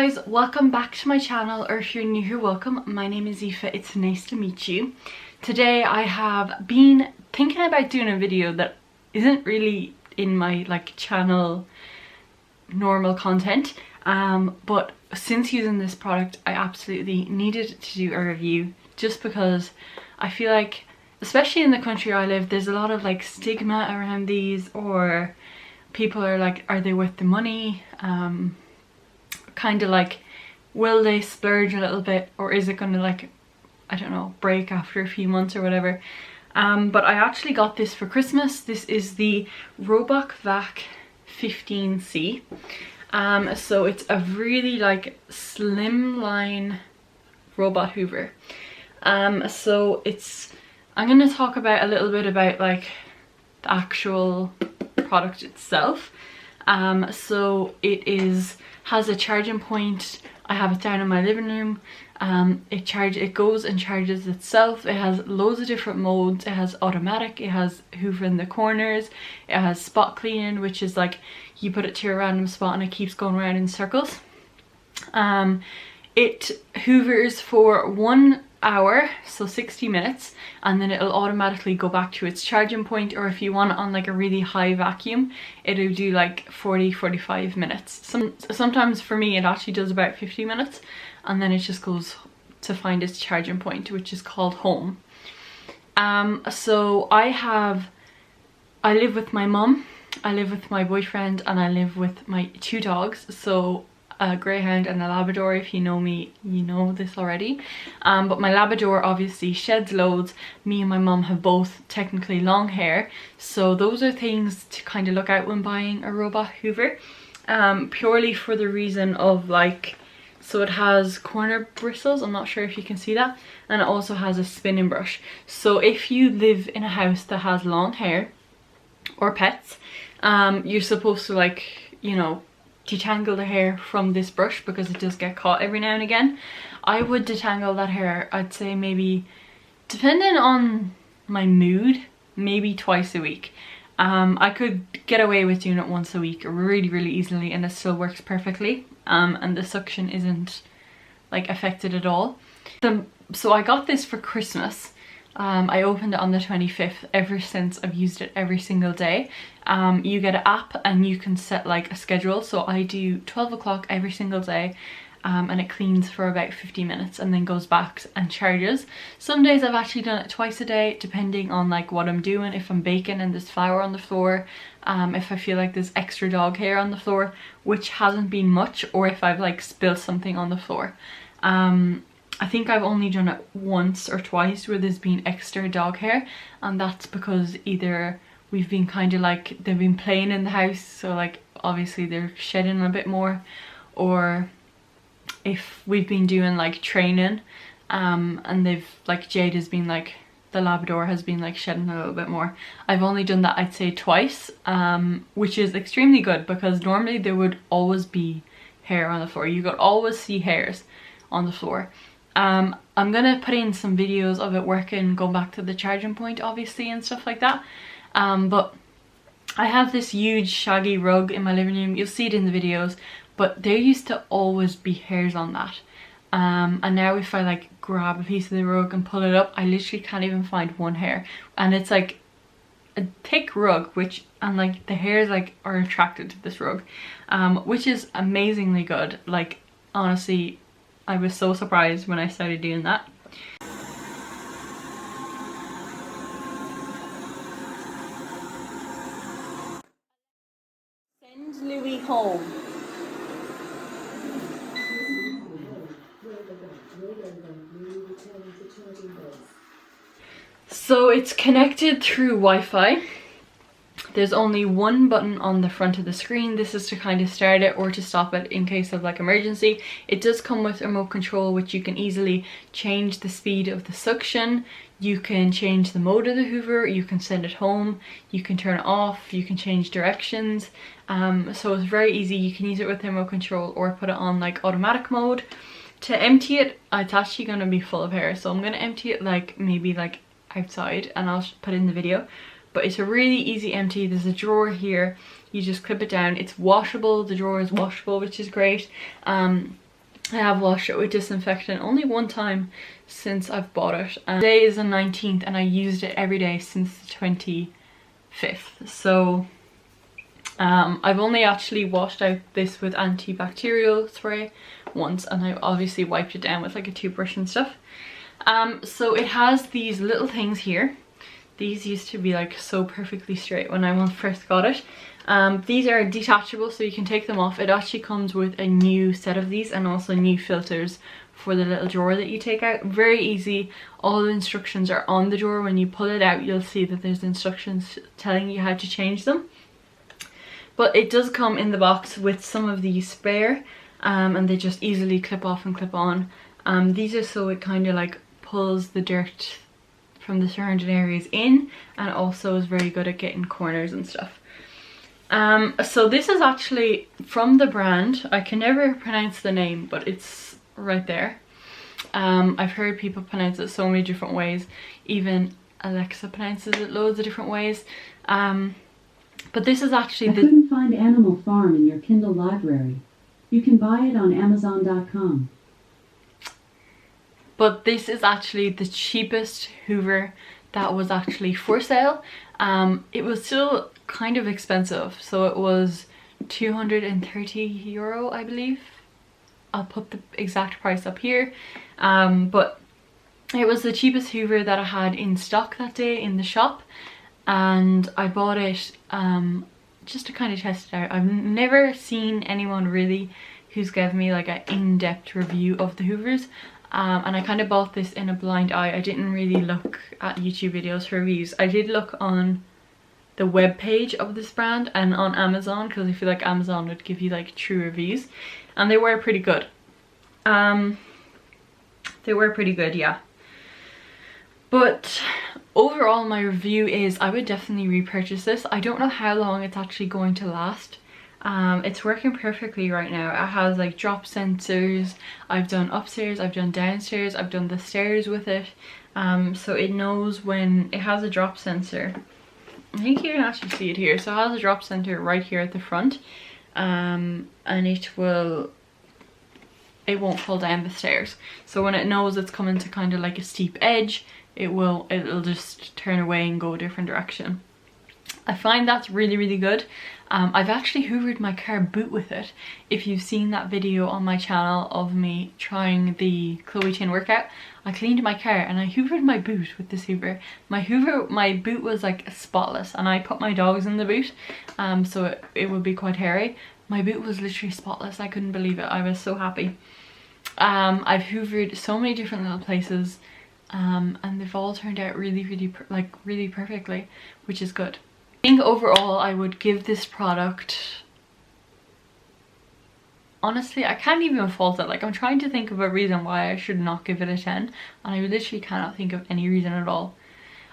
guys, welcome back to my channel, or if you're new here, welcome. My name is Aoife. It's nice to meet you. Today I have been thinking about doing a video that isn't really in my channel normal content, but since using this product I absolutely needed to do a review, just because I feel like, especially in the country I live, there's a lot of stigma around these, or people are like, are they worth the money? Kind of like, will they splurge a little bit, or is it gonna I don't know, break after a few months or whatever. But I actually got this for Christmas. This is the RoboVac 15C. So it's a really slimline robot hoover. So I'm gonna talk about a little bit about the actual product itself. So it has a charging point. I have it down in my living room. It goes and charges itself. It has loads of different modes. It has automatic, it has hoover in the corners, it has spot cleaning, which is you put it to a random spot and it keeps going around in circles. It hoovers for 1 hour, so 60 minutes, and then it'll automatically go back to its charging point, or if you want it on a really high vacuum, it'll do 40-45 minutes. Sometimes for me it actually does about 50 minutes, and then it just goes to find its charging point, which is called home. So I live with my mum, I live with my boyfriend, and I live with my 2 dogs. So a greyhound and a Labrador. If you know me, you know this already. But my Labrador obviously sheds loads. Me and my mum have both technically long hair, so those are things to kind of look out when buying a robot hoover. Purely for the reason of so it has corner bristles, I'm not sure if you can see that, and it also has a spinning brush. So if you live in a house that has long hair or pets, you're supposed to you know, detangle the hair from this brush, because it does get caught every now and again. I would detangle that hair, I'd say maybe, depending on my mood, maybe twice a week. I could get away with doing it once a week really easily, and it still works perfectly, and the suction isn't affected at all. So I got this for Christmas. I opened it on the 25th. Ever since, I've used it every single day. You get an app and you can set a schedule. So I do 12 o'clock every single day, and it cleans for about 50 minutes and then goes back and charges. Some days I've actually done it twice a day, depending on what I'm doing. If I'm baking and there's flour on the floor, if I feel there's extra dog hair on the floor, which hasn't been much, or if I've spilled something on the floor. I think I've only done it once or twice where there's been extra dog hair, and that's because either we've been they've been playing in the house, so obviously they're shedding a bit more, or if we've been doing training, and they've Jade has been the Labrador has been shedding a little bit more. I've only done that, I'd say, twice, which is extremely good, because normally there would always be hair on the floor. You could always see hairs on the floor. I'm gonna put in some videos of it working, going back to the charging point obviously and stuff like that. But I have this huge shaggy rug in my living room. You'll see it in the videos, but there used to always be hairs on that. And now if I grab a piece of the rug and pull it up, I literally can't even find one hair. And it's a thick rug, and the hairs are attracted to this rug, which is amazingly good. Honestly, I was so surprised when I started doing that. Send Louis home. So it's connected through Wi-Fi. There's only one button on the front of the screen. This is to kind of start it or to stop it in case of emergency. It does come with a remote control, which you can easily change the speed of the suction. You can change the mode of the hoover, you can send it home, you can turn it off, you can change directions. So it's very easy. You can use it with the remote control or put it on automatic mode. To empty it, it's actually going to be full of hair, so I'm going to empty it maybe outside, and I'll put it in the video. But it's a really easy empty. There's a drawer here, you just clip it down. It's washable, the drawer is washable, which is great. I have washed it with disinfectant only one time since I've bought it, and today is the 19th and I used it every day since the 25th. So I've only actually washed out this with antibacterial spray once, and I obviously wiped it down with like a toothbrush and stuff. So it has these little things here. These used to be like so perfectly straight when I first got it. These are detachable, so you can take them off. It actually comes with a new set of these and also new filters for the little drawer that you take out. Very easy. All the instructions are on the drawer. When you pull it out, you'll see that there's instructions telling you how to change them. But it does come in the box with some of these spare, and they just easily clip off and clip on. These are so it kind of like pulls the dirt from the surrounding areas in, and also is very good at getting corners and stuff. So this is actually from the brand. I can never pronounce the name, but it's right there. I've heard people pronounce it so many different ways. Even Alexa pronounces it loads of different ways. But this is actually I couldn't find Animal Farm in your Kindle library. You can buy it on Amazon.com. But this is actually the cheapest Hoover that was actually for sale. It was still kind of expensive, so it was €230, I believe. I'll put the exact price up here. But it was the cheapest Hoover that I had in stock that day in the shop, and I bought it just to kind of test it out. I've never seen anyone really who's given me like an in-depth review of the Hoovers. And I kind of bought this in a blind eye. I didn't really look at YouTube videos for reviews. I did look on the web page of this brand and on Amazon, because I feel like Amazon would give you like true reviews, and they were pretty good. They were pretty good, yeah. But overall my review is I would definitely repurchase this. I don't know how long it's actually going to last. It's working perfectly right now. It has like drop sensors. I've done upstairs, I've done downstairs, I've done the stairs with it. So it knows when it has a drop sensor. I think you can actually see it here. So it has a drop sensor right here at the front. And it won't fall down the stairs. So when it knows it's coming to kind of like a steep edge, it'll just turn away and go a different direction. I find that's really, really good. I've actually hoovered my car boot with it. If you've seen that video on my channel of me trying the Chloe Tin workout, I cleaned my car and I hoovered my boot with this hoover. My boot was like spotless, and I put my dogs in the boot, so it would be quite hairy. My boot was literally spotless. I couldn't believe it. I was so happy. I've hoovered so many different little places, and they've all turned out really, really perfectly, which is good. I think overall I would give this product, honestly I can't even fault it. Like, I'm trying to think of a reason why I should not give it a 10, and I literally cannot think of any reason at all.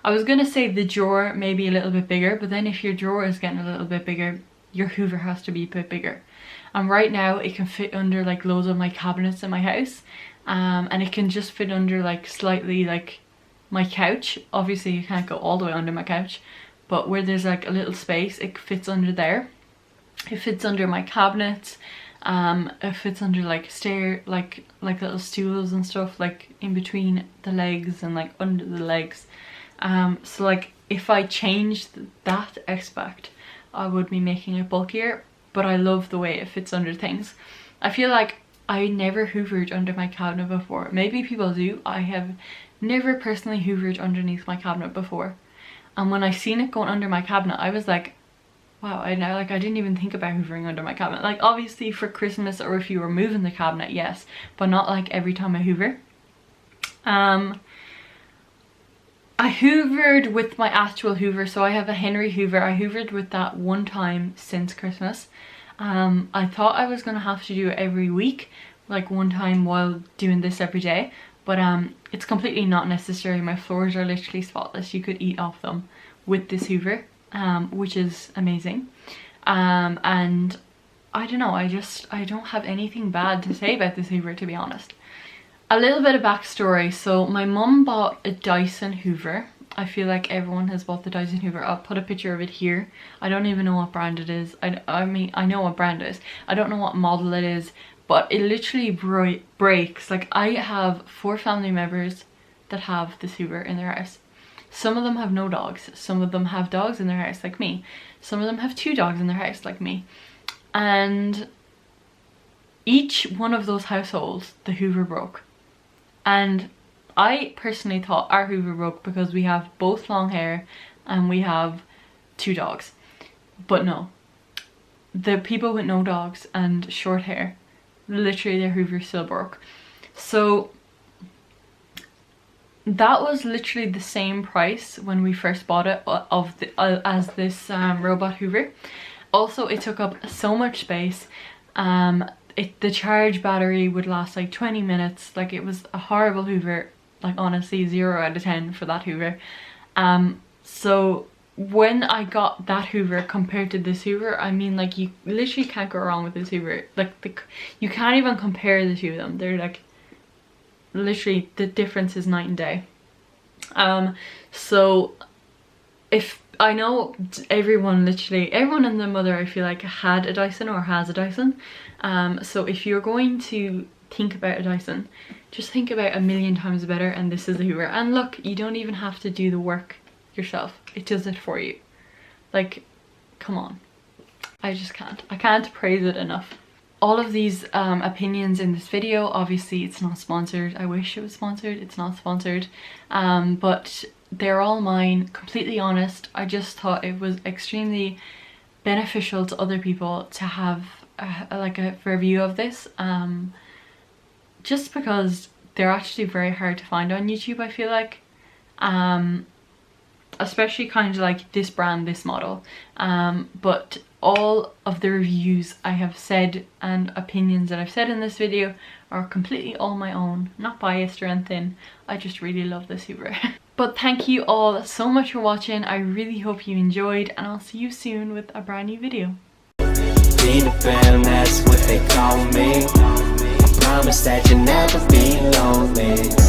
I was gonna say the drawer may be a little bit bigger, but then if your drawer is getting a little bit bigger, your hoover has to be a bit bigger. And right now it can fit under like loads of my cabinets in my house, and it can just fit under like slightly like my couch. Obviously you can't go all the way under my couch, but where there's like a little space, it fits under there. It fits under my cabinets. It fits under like like little stools and stuff, like in between the legs and like under the legs. So like if I changed that aspect, I would be making it bulkier, but I love the way it fits under things. I feel like I never hoovered under my cabinet before. Maybe people do. I have never personally hoovered underneath my cabinet before. And when I seen it going under my cabinet, I was like, wow, I didn't even think about hoovering under my cabinet. Like obviously for Christmas or if you were moving the cabinet, yes, but not like every time I hoover. I hoovered with my actual hoover, so I have a Henry Hoover. I hoovered with that one time since Christmas. I thought I was gonna have to do it every week, like one time while doing this every day, but it's completely not necessary. My floors are literally spotless. You could eat off them with this hoover, which is amazing. And I don't know, I don't have anything bad to say about this hoover, to be honest. A little bit of backstory. So my mum bought a Dyson hoover. I feel like everyone has bought the Dyson hoover. I'll put a picture of it here. I don't even know what brand it is. I mean, I know what brand it is. I don't know what model it is, but it literally breaks. Like, I have 4 family members that have this Hoover in their house. Some of them have no dogs, some of them have dogs in their house like me, some of them have 2 dogs in their house like me, and each one of those households the Hoover broke. And I personally thought our Hoover broke because we have both long hair and we have 2 dogs, but no, the people with no dogs and short hair, literally their Hoover still broke. So that was literally the same price when we first bought it as this robot Hoover. Also, it took up so much space. The charge battery would last like 20 minutes. Like, it was a horrible Hoover. Like, honestly, 0 out of 10 for that Hoover. So when I got that Hoover compared to this Hoover, I mean, like, you literally can't go wrong with this Hoover. Like, you can't even compare the two of them. They're like, literally, the difference is night and day. So if I know everyone and their mother, I feel like, had a Dyson or has a Dyson. So if you're going to think about a Dyson, just think about a million times better, and this is a Hoover. And look, you don't even have to do the work yourself. It does it for you. Like, come on. I just can't. I can't praise it enough. All of these opinions in this video, obviously it's not sponsored. I wish it was sponsored. It's not sponsored. But they're all mine, completely honest. I just thought it was extremely beneficial to other people to have a review of this. Just because they're actually very hard to find on YouTube, I feel like. Especially kind of like this brand, this model. But all of the reviews I have said and opinions that I've said in this video are completely all my own, not biased or anything. I just really love this Hoover. But thank you all so much for watching. I really hope you enjoyed, and I'll see you soon with a brand new video. That's what they call me. I promise that you'll never be lonely.